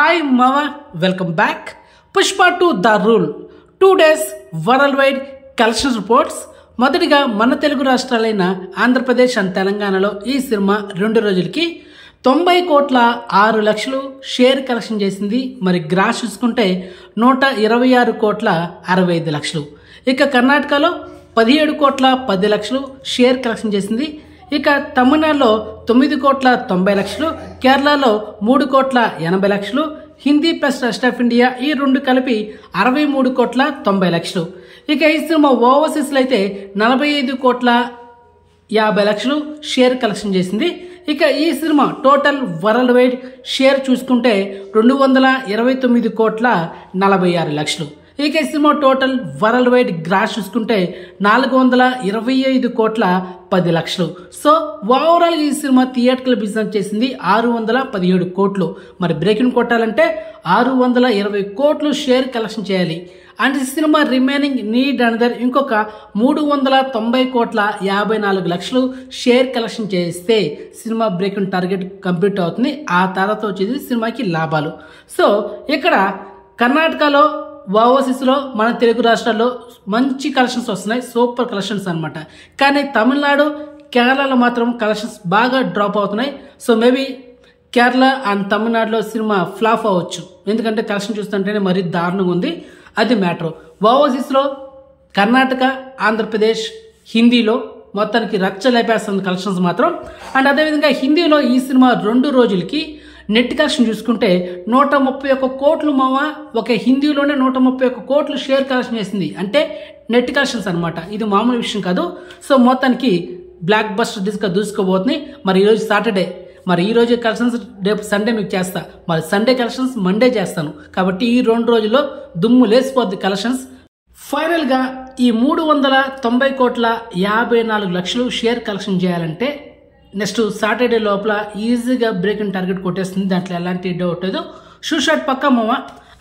Hi Mama, welcome back. Pushpa 2 The Rule 2 days worldwide collections reports. మొదటిగా మన Telugu రాష్ట్రాలైన Andhra Pradesh and తెలంగాణలో ఈ సినిమా 2 రోజులకి 90 కోట్ల 6 లక్షలు షేర్ కలెక్షన్ చేసింది. మరి గ్రాస్ చూసుకుంటే 126 కోట్ల 65 లక్షలు. ఇక కర్ణాటకలో 17 కోట్ల 10 లక్షలు షేర్ కలెక్షన్ చేసింది. ఇక తమిళనాడులో 9 కోట్ల 90 లక్షలు, కేరళలో 3 కోట్ల 80 లక్షలు, Hindi plus rest of India ఈ రెండు కలిపి 63 కోట్ల 90 లక్షలు. ఇక ఈ సినిమా ఓవర్సీస్లో అయితే 45 కోట్ల 50 లక్షలు షేర్ కలెక్షన్ చేసింది. ఇక ఈ cinema total worldwide share చూసుకుంటే 229 కోట్ల 46 లక్షలు. ఇక ఈ cinema total worldwide gross చూసుకుంటే 425 కోట్ల 10 లక్షలు. సో ఓవరాల్ ఈ సినిమా థియేటర్ల బిజినెస్ చేసింది 617 కోట్లు. మరి బ్రేకింగ్ కొట్టాలంటే 620 కోట్లు షేర్ కలెక్షన్ చేయాలి. అండ్ ఈ సినిమా రిమైనింగ్ నీడ్ అనదర్ ఇంకొక 390 కోట్ల 54 లక్షలు షేర్ కలెక్షన్ చేస్తే సినిమా బ్రేకింగ్ టార్గెట్ కంప్లీట్ అవుతుంది. ఆ తర్వాత వచ్చేది సినిమాకి లాభాలు. సో ఇక్కడ కర్ణాటకలో ఓవర్సీస్లో మన తెలుగు రాష్ట్రాల్లో మంచి కలెక్షన్స్ వస్తున్నాయి, సూపర్ కలెక్షన్స్ అనమాట. కానీ తమిళనాడు కేరళలో మాత్రం కలెక్షన్స్ బాగా డ్రాప్ అవుతున్నాయి. సో మేబీ కేరళ అండ్ తమిళనాడులో సినిమా ఫ్లాప్ అవ్వచ్చు, ఎందుకంటే కలెక్షన్ చూస్తుంటేనే మరీ దారుణంగా ఉంది. అది మ్యాటర్. ఓవర్సీస్లో కర్ణాటక, ఆంధ్రప్రదేశ్, హిందీలో మొత్తానికి రచ్చ లేపేస్తుంది కలెక్షన్స్ మాత్రం. అండ్ అదేవిధంగా హిందీలో ఈ సినిమా 2 రోజులకి నెట్ కలెక్షన్ చూసుకుంటే 131 కోట్లు మామ. ఒక హిందీలోనే 131 కోట్లు షేర్ కలెక్షన్ చేసింది. అంటే నెట్ కలెక్షన్స్ అనమాట. ఇది మామూలు విషయం కాదు. సో మొత్తానికి బ్లాక్ బస్టర్ దిశగా దూసుకోబోతుంది. మరి ఈరోజు సాటర్డే, మరి ఈ రోజు కలెక్షన్స్ రేపు సండే మీకు చేస్తా. మరి సండే కలెక్షన్స్ మండే చేస్తాను. కాబట్టి ఈ 2 రోజుల్లో దుమ్ము లేసిపోద్ది కలెక్షన్స్. ఫైనల్ గా ఈ 390 కోట్ల 54 లక్షలు షేర్ కలెక్షన్ చేయాలంటే నెక్స్ట్ సాటర్డే లోపల ఈజీగా బ్రేకింగ్ టార్గెట్ కొట్టేస్తుంది. దాంట్లో ఎలాంటి డౌట్ లేదు. షూట్ షాట్ పక్కా మామ,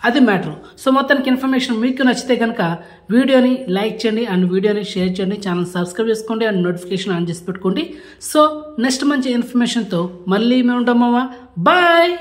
అది మ్యాటర్. సో మొత్తానికి ఇన్ఫర్మేషన్ మీకు నచ్చితే కనుక వీడియోని లైక్ చేయండి అండ్ వీడియోని షేర్ చేయండి, ఛానల్ సబ్స్క్రైబ్ చేసుకోండి అండ్ నోటిఫికేషన్ ఆన్ చేసి పెట్టుకోండి. సో నెక్స్ట్ మంచి ఇన్ఫర్మేషన్తో మళ్ళీ మేము ఉంటాం మామ. బాయ్.